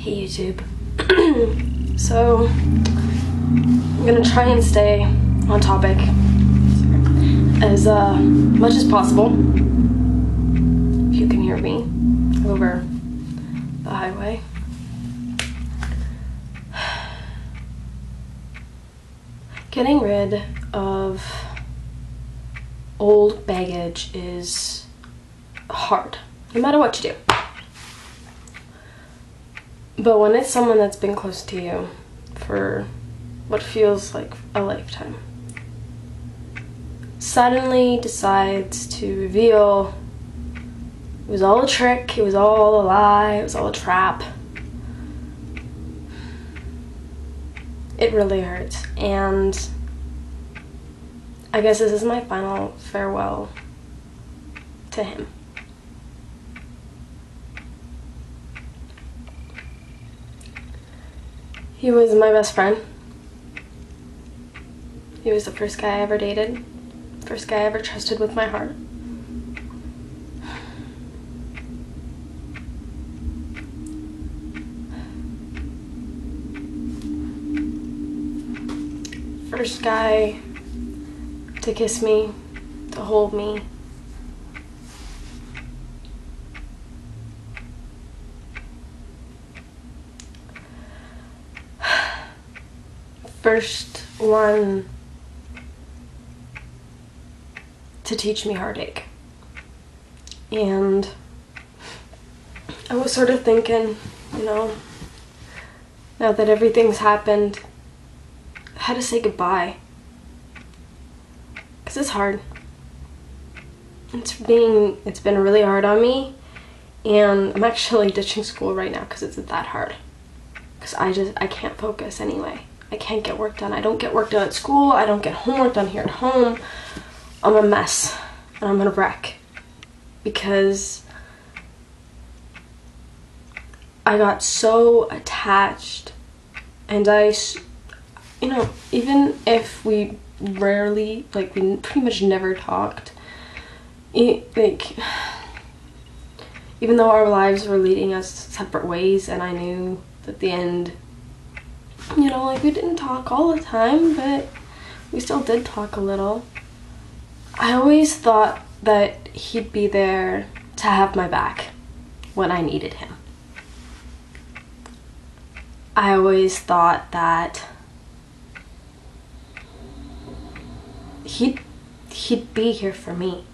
Hey YouTube. So I'm gonna try and stay on topic as much as possible. If you can hear me over the highway. Getting rid of old baggage is hard, no matter what you do. But when it's someone that's been close to you for what feels like a lifetime, suddenly decides to reveal it was all a trick, it was all a lie, it was all a trap, it really hurts. And I guess this is my final farewell to him. He was my best friend. He was the first guy I ever dated, first guy I ever trusted with my heart. First guy to kiss me, to hold me. First one to teach me heartache. And I was sort of thinking, you know, now that everything's happened, how to say goodbye. Because it's hard. It's been really hard on me, and I'm actually ditching school right now because it's that hard. Because I can't focus anyway. I can't get work done. I don't get work done at school. I don't get homework done here at home. I'm a mess, and I'm a wreck because I got so attached, and you know, even if we rarely, like, we pretty much never talked, like, even though our lives were leading us separate ways, and I knew at the end, you know, like, we didn't talk all the time, but we still did talk a little. I always thought that he'd be there to have my back when I needed him. I always thought that he'd be here for me.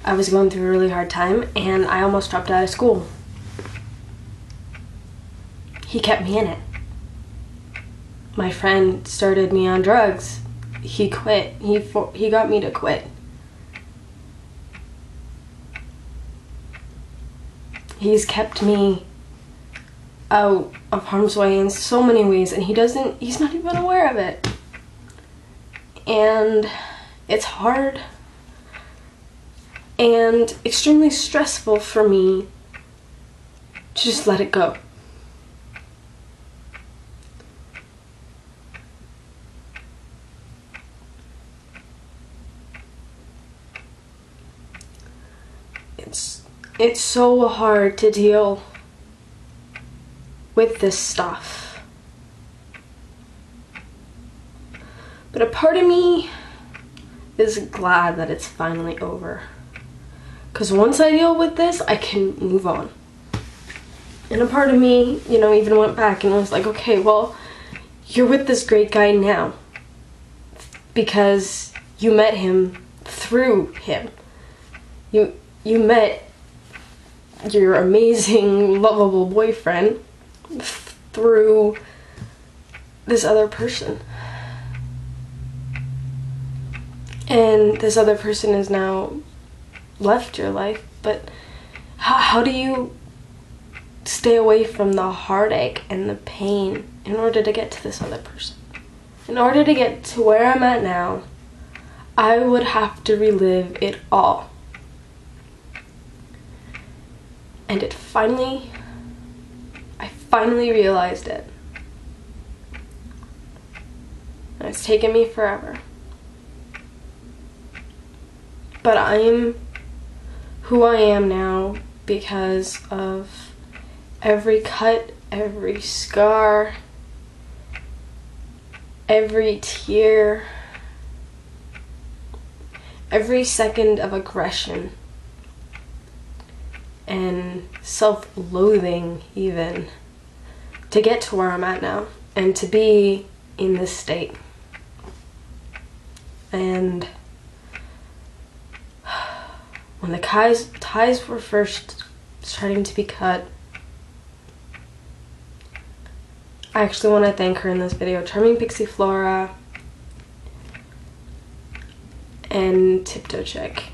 I was going through a really hard time, and I almost dropped out of school. He kept me in it. My friend started me on drugs. He quit. He got me to quit. He's kept me out of harm's way in so many ways, and he's not even aware of it. And it's hard and extremely stressful for me to just let it go. It's so hard to deal with this stuff. But a part of me is glad that it's finally over. Because once I deal with this, I can move on. And a part of me, you know, even went back and was like, okay, well, you're with this great guy now because you met him through him. You met your amazing, lovable boyfriend through this other person. And this other person has now left your life, but how do you stay away from the heartache and the pain in order to get to this other person? In order to get to where I'm at now, I would have to relive it all. And I finally realized it. And it's taken me forever. But I'm who I am now because of every cut, every scar, every tear, every second of aggression and self-loathing even to get to where I'm at now and to be in this state. And when the ties were first starting to be cut, I actually want to thank her in this video, Charming Pixie Flora and Tiptoe Chick.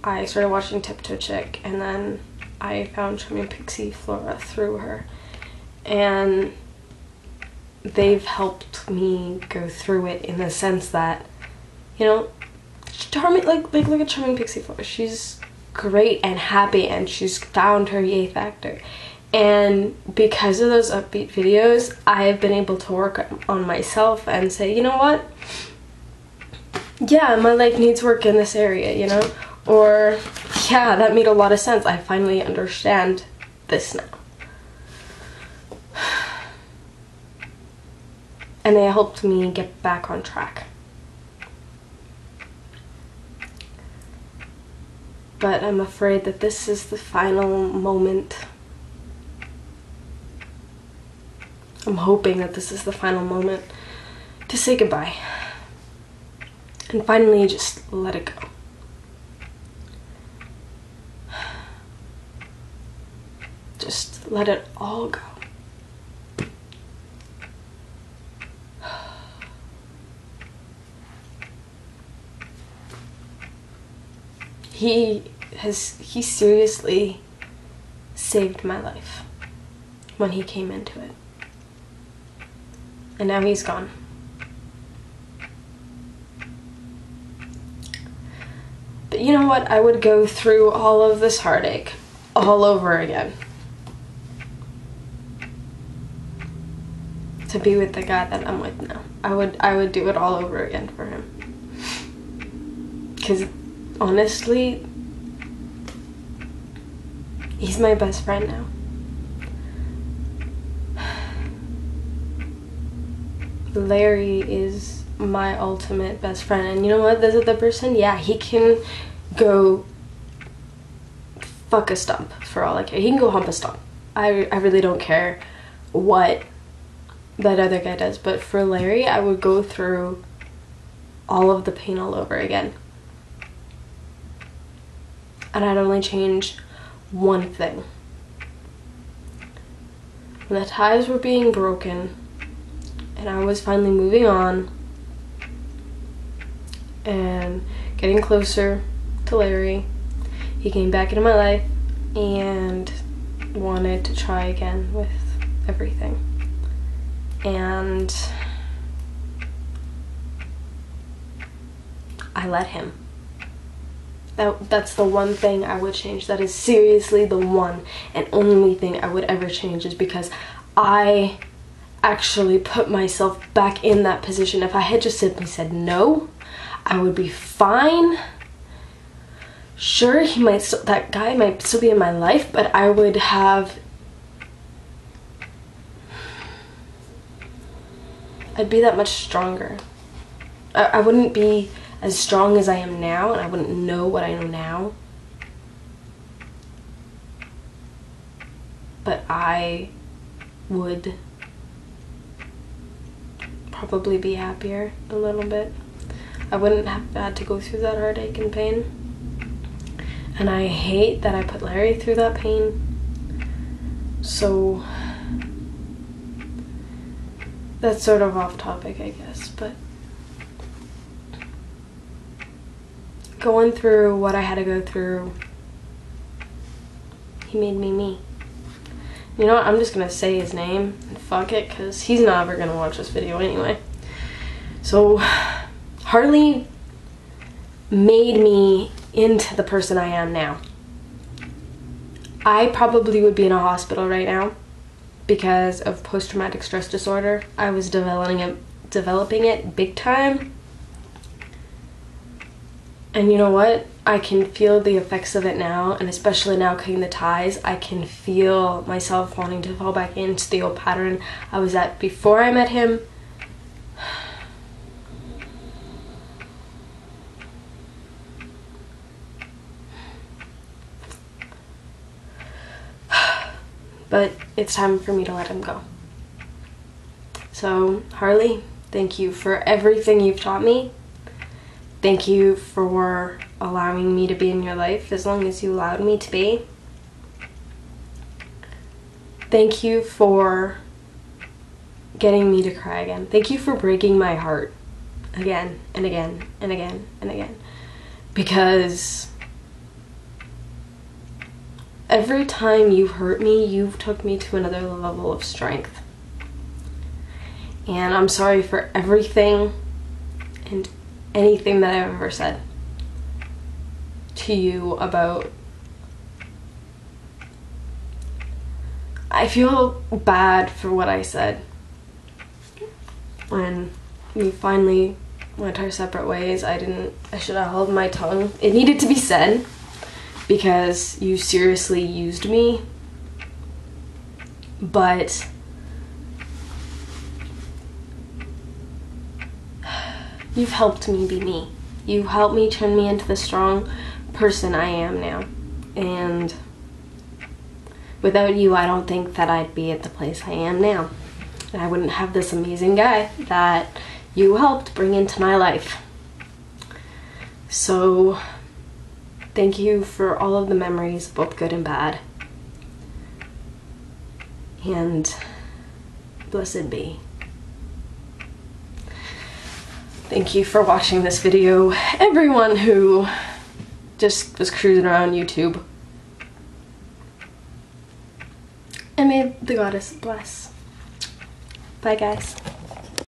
I started watching Tiptoe Chick and then I found Charming Pixie Flora through her, and they've helped me go through it in the sense that, you know, Charming, like look at Charming Pixie Flora. She's great and happy and she's found her yay factor. And because of those upbeat videos, I have been able to work on myself and say, you know what? Yeah, my life needs work in this area, you know? Or, yeah, that made a lot of sense. I finally understand this now. And they helped me get back on track. But I'm afraid that this is the final moment. I'm hoping that this is the final moment to say goodbye. And finally just let it go. Just let it all go. He seriously saved my life when he came into it. And now he's gone. But you know what? I would go through all of this heartache all over again to be with the guy that I'm with now. I would do it all over again for him. Because honestly, he's my best friend now. Larry is my ultimate best friend, and you know what, this other person, yeah, he can go fuck a stump for all I care. He can go hump a stump. I really don't care what that other guy does, but for Larry, I would go through all of the pain all over again. And I'd only change one thing. When the ties were being broken, and I was finally moving on and getting closer to Larry, he came back into my life and wanted to try again with everything. And I let him. That's the one thing I would change. That is seriously the one and only thing I would ever change, is because I actually put myself back in that position. If I had just simply said no, I would be fine. Sure, that guy might still be in my life, but I would have, I'd be that much stronger. I wouldn't be as strong as I am now, and I wouldn't know what I know now. But I would probably be happier a little bit. I wouldn't have had to go through that heartache and pain. And I hate that I put Larry through that pain. So that's sort of off topic, I guess, but going through what I had to go through, he made me me. You know what, I'm just gonna say his name and fuck it, because he's not ever gonna watch this video anyway. So Harley made me into the person I am now. I probably would be in a hospital right now because of post-traumatic stress disorder. I was developing it big time. And you know what? I can feel the effects of it now, and especially now cutting the ties, I can feel myself wanting to fall back into the old pattern I was at before I met him. But it's time for me to let him go. So, Harley, thank you for everything you've taught me. Thank you for allowing me to be in your life as long as you allowed me to be. Thank you for getting me to cry again. Thank you for breaking my heart again and again and again and again. Because every time you hurt me, you've took me to another level of strength. And I'm sorry for everything and anything that I've ever said to you about... I feel bad for what I said when we finally went our separate ways. I should have held my tongue. It needed to be said because you seriously used me, but you've helped me be me. You've helped me turn me into the strong person I am now. And without you, I don't think that I'd be at the place I am now. And I wouldn't have this amazing guy that you helped bring into my life. So, thank you for all of the memories, both good and bad. And blessed be. Thank you for watching this video, everyone who just was cruising around YouTube. And may the goddess bless. Bye, guys.